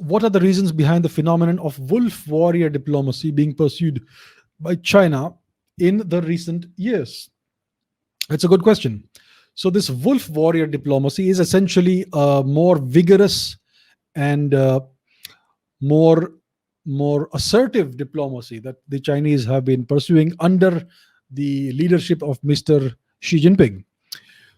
what are the reasons behind the phenomenon of wolf warrior diplomacy being pursued by China in the recent years? That's a good question. So, this wolf warrior diplomacy is essentially a more vigorous and more more assertive diplomacy that the Chinese have been pursuing under the leadership of Mr. Xi Jinping.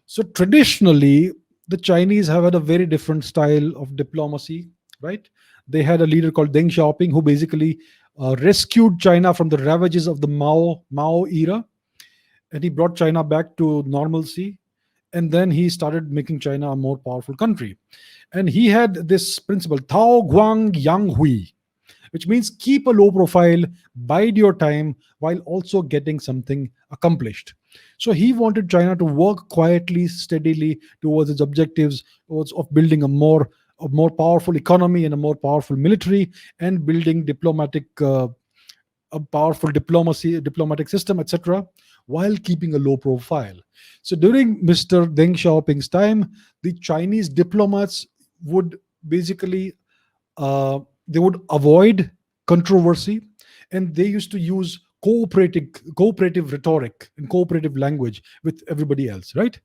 So traditionally, the Chinese have had a very different style of diplomacy, right? They had a leader called Deng Xiaoping who basically rescued China from the ravages of the Mao era, and he brought China back to normalcy. And then he started making China a more powerful country. And he had this principle, Tao Guang Yang Hui, which means keep a low profile, bide your time while also getting something accomplished. So he wanted China to work quietly, steadily towards its objectives of building a more powerful economy and a more powerful military, and building a powerful diplomatic system, etc., while keeping a low profile. So during Mr. Deng Xiaoping's time, the Chinese diplomats would basically they would avoid controversy, and they used to use cooperative rhetoric and cooperative language with everybody else, right?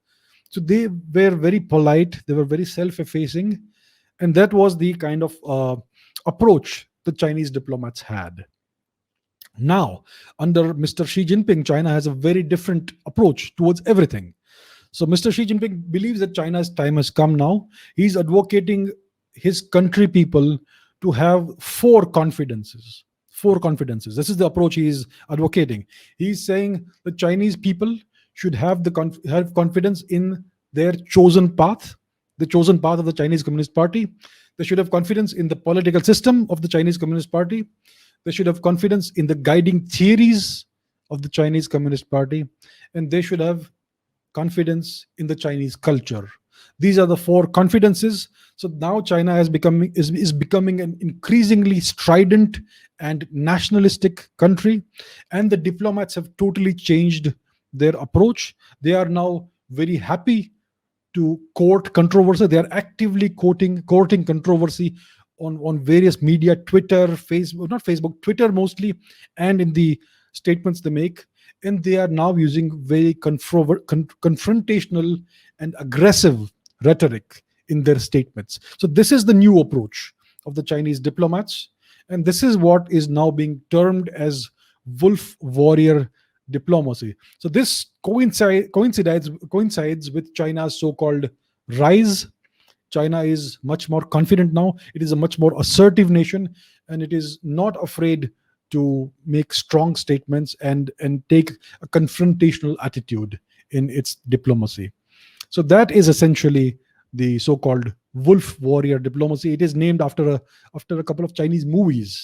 So they were very polite, they were very self-effacing, and that was the kind of approach the Chinese diplomats had. Now, under Mr. Xi Jinping, China has a very different approach towards everything. So Mr. Xi Jinping believes that China's time has come now. He's advocating his country people to have four confidences. Four confidences. This is the approach he is advocating. He's saying the Chinese people should have confidence in their chosen path, the chosen path of the Chinese Communist Party. They should have confidence in the political system of the Chinese Communist Party. They should have confidence in the guiding theories of the Chinese Communist Party, and they should have confidence in the Chinese culture. These are the four confidences. So now China is becoming an increasingly strident and nationalistic country, and the diplomats have totally changed their approach. They are now very happy to court controversy. They are actively courting controversy on various media, Twitter, Facebook, not Facebook, Twitter mostly, and in the statements they make. And they are now using very confrontational and aggressive rhetoric in their statements. So this is the new approach of the Chinese diplomats, and this is what is now being termed as wolf warrior diplomacy. So this coincides with China's so-called rise. China is much more confident now. It is a much more assertive nation, and it is not afraid to make strong statements and take a confrontational attitude in its diplomacy. So that is essentially the so-called wolf warrior diplomacy. It is named after a couple of Chinese movies.